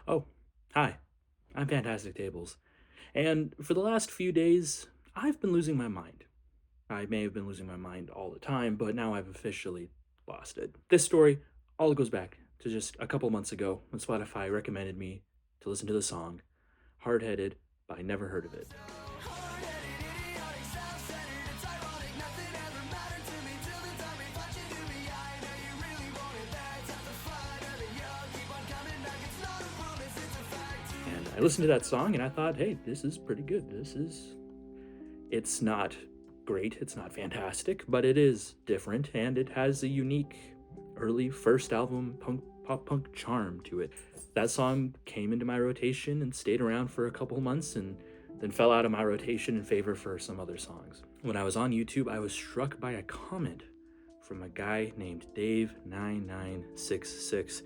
Oh, hi, I'm FantasticTables, and for the last few days, I've been losing my mind. I may have been losing my mind all the time, but now I've officially lost it. This story all goes back to just a couple months ago when Spotify recommended me to listen to the song Hard Headed by Never Heard of It. And I listened to that song and I thought, hey, this is pretty good. It's not great, it's not fantastic, but it is different and it has a unique early first album pop punk charm to it. That song came into my rotation and stayed around for a couple months and then fell out of my rotation in favor for some other songs. When I was on YouTube, I was struck by a comment from a guy named Dave9966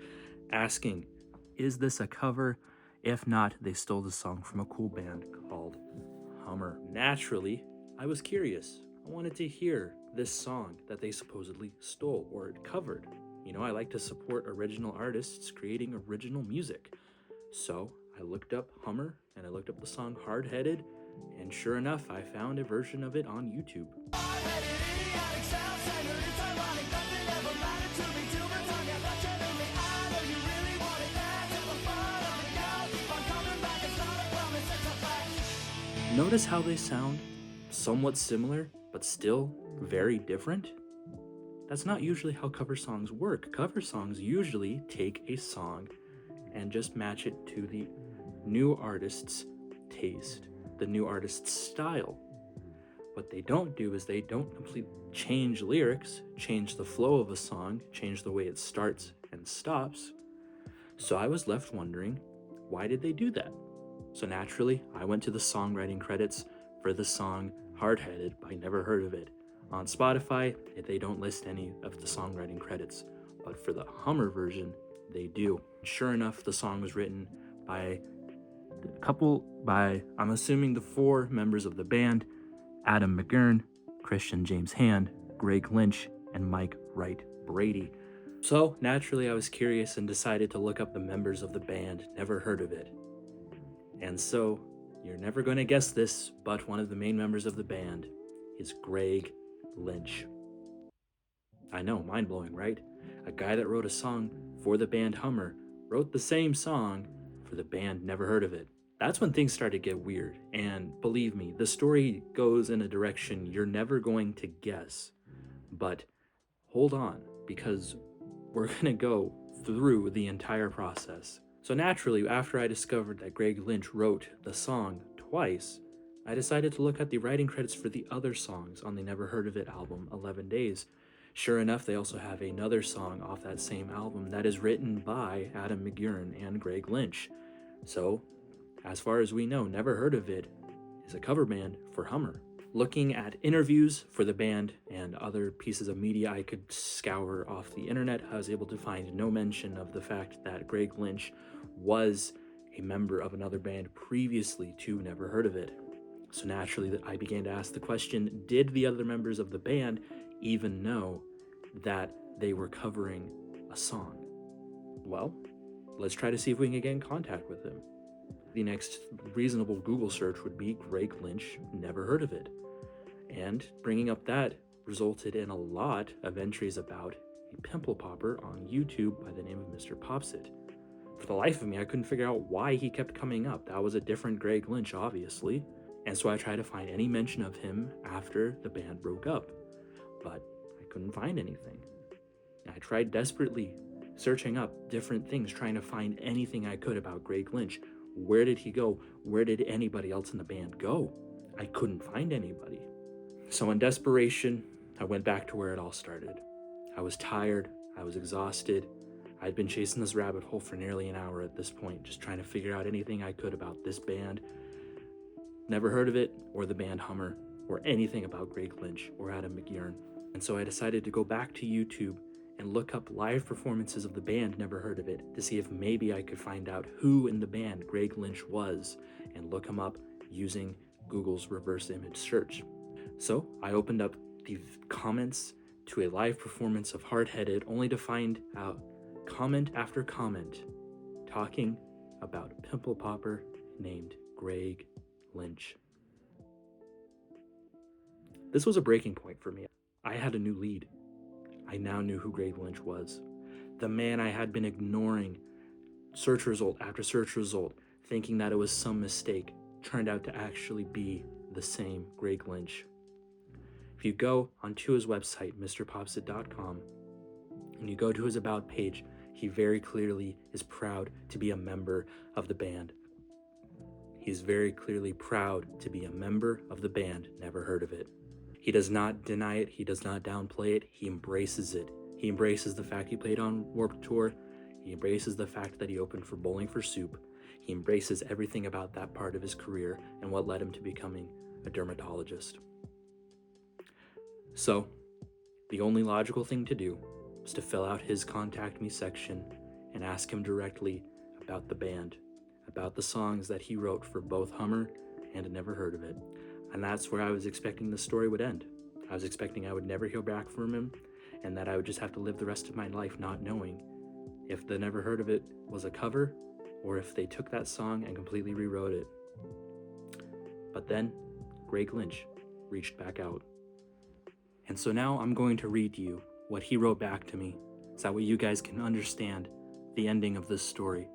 asking, "Is this a cover? If not, they stole the song from a cool band called Hummer." Naturally, I was curious. I wanted to hear this song that they supposedly stole or covered. I like to support original artists creating original music. So I looked up Hummer and I looked up the song Hard Headed, and sure enough, I found a version of it on YouTube. Notice how they sound somewhat similar, but still very different? That's not usually how cover songs work. Cover songs usually take a song and just match it to the new artist's taste, the new artist's style. What they don't do is they don't completely change lyrics, change the flow of a song, change the way it starts and stops. So I was left wondering, why did they do that? So naturally, I went to the songwriting credits for the song Hard Headed by Never Heard of It. On Spotify, they don't list any of the songwriting credits, but for the Hummer version, they do. Sure enough, the song was written by I'm assuming the four members of the band: Adam McGurn, Christian James Hand, Greg Lynch, and Mike Wright Brady. So naturally, I was curious and decided to look up the members of the band Never Heard of It. And so, you're never going to guess this, but one of the main members of the band is Greg Lynch. I know, mind-blowing, right? A guy that wrote a song for the band Hummer wrote the same song for the band Never Heard of It. That's when things started to get weird, and believe me, the story goes in a direction you're never going to guess. But hold on, because we're going to go through the entire process. So naturally, after I discovered that Greg Lynch wrote the song twice, I decided to look at the writing credits for the other songs on the Never Heard of It album, 11 Days. Sure enough, they also have another song off that same album that is written by Adam McGurn and Greg Lynch. So, as far as we know, Never Heard of It is a cover band for Hummer. Looking at interviews for the band and other pieces of media I could scour off the internet, I was able to find no mention of the fact that Greg Lynch was a member of another band previously to Never Heard of It. So naturally, I began to ask the question, did the other members of the band even know that they were covering a song? Well, let's try to see if we can get in contact with them. The next reasonable Google search would be Greg Lynch, Never Heard of It. And bringing up that resulted in a lot of entries about a pimple popper on YouTube by the name of Mr. Popsit. For the life of me, I couldn't figure out why he kept coming up. That was a different Greg Lynch, obviously. And so I tried to find any mention of him after the band broke up, but I couldn't find anything. I tried desperately searching up different things, trying to find anything I could about Greg Lynch. Where did he go? Where did anybody else in the band go? I couldn't find anybody. So in desperation, I went back to where it all started. I was tired, I was exhausted. I'd been chasing this rabbit hole for nearly an hour at this point, just trying to figure out anything I could about this band. Never heard of it, or the band Hummer, or anything about Greg Lynch or Adam McGurn. And so I decided to go back to YouTube and look up live performances of the band Never Heard of It to see if maybe I could find out who in the band Greg Lynch was and look him up using Google's reverse image search. So I opened up the comments to a live performance of Hard Headed only to find out comment after comment talking about a pimple popper named Greg Lynch. This was a breaking point for me. I had a new lead. I now knew who Greg Lynch was. The man I had been ignoring search result after search result, thinking that it was some mistake, turned out to actually be the same Greg Lynch. If you go onto his website, mrpopsit.com, and you go to his About page, he very clearly is proud to be a member of the band. He's very clearly proud to be a member of the band Never Heard of It. He does not deny it, he does not downplay it, he embraces it. He embraces the fact he played on Warped Tour, he embraces the fact that he opened for Bowling for Soup, he embraces everything about that part of his career and what led him to becoming a dermatologist. So, the only logical thing to do was to fill out his Contact Me section and ask him directly about the band, about the songs that he wrote for both Hummer and Never Heard of It. And that's where I was expecting the story would end. I was expecting I would never hear back from him and that I would just have to live the rest of my life not knowing if the Never Heard of It was a cover or if they took that song and completely rewrote it. But then, Greg Lynch reached back out. And so now I'm going to read you what he wrote back to me, so that way you guys can understand the ending of this story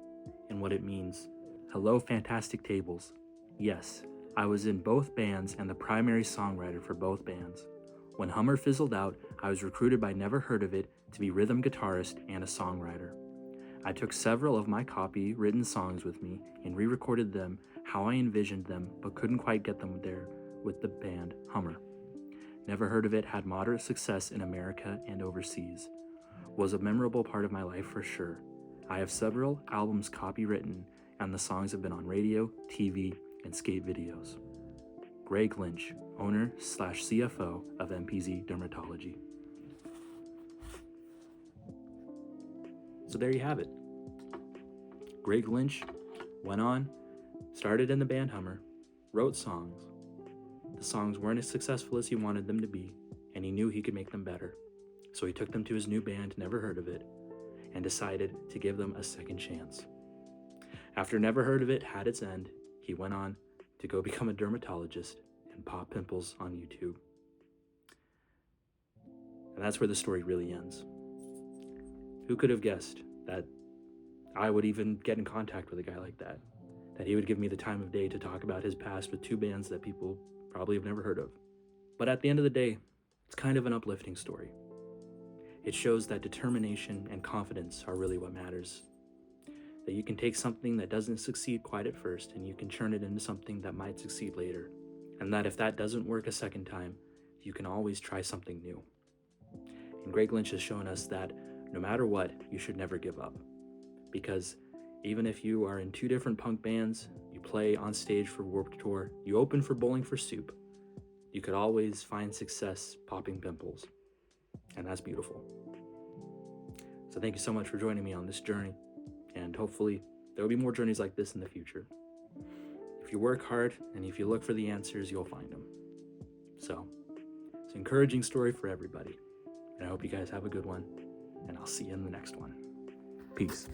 and what it means. Hello, Fantastic Tables. Yes, I was in both bands and the primary songwriter for both bands. When Hummer fizzled out, I was recruited by Never Heard of It to be rhythm guitarist and a songwriter. I took several of my copy-written songs with me and re-recorded them how I envisioned them, but couldn't quite get them there with the band Hummer. Never Heard of It had moderate success in America and overseas. Was a memorable part of my life for sure. I have several albums copywritten, and the songs have been on radio, TV, and skate videos. Greg Lynch, owner/CFO of MPZ Dermatology. So there you have it. Greg Lynch went on, started in the band Hummer, wrote songs. The songs weren't as successful as he wanted them to be, and he knew he could make them better. So he took them to his new band, Never Heard of It, and decided to give them a second chance. After Never Heard of It had its end, he went on to go become a dermatologist and pop pimples on YouTube. And that's where the story really ends. Who could have guessed that I would even get in contact with a guy like that? That he would give me the time of day to talk about his past with two bands that people probably have never heard of. But at the end of the day, it's kind of an uplifting story. It shows that determination and confidence are really what matters. That you can take something that doesn't succeed quite at first and you can turn it into something that might succeed later. And that if that doesn't work a second time, you can always try something new. And Greg Lynch has shown us that no matter what, you should never give up. Because even if you are in two different punk bands, you play on stage for Warped Tour, you open for Bowling for Soup, you could always find success popping pimples. And that's beautiful. So thank you so much for joining me on this journey. And hopefully there will be more journeys like this in the future. If you work hard and if you look for the answers, you'll find them. So it's an encouraging story for everybody. And I hope you guys have a good one. And I'll see you in the next one. Peace.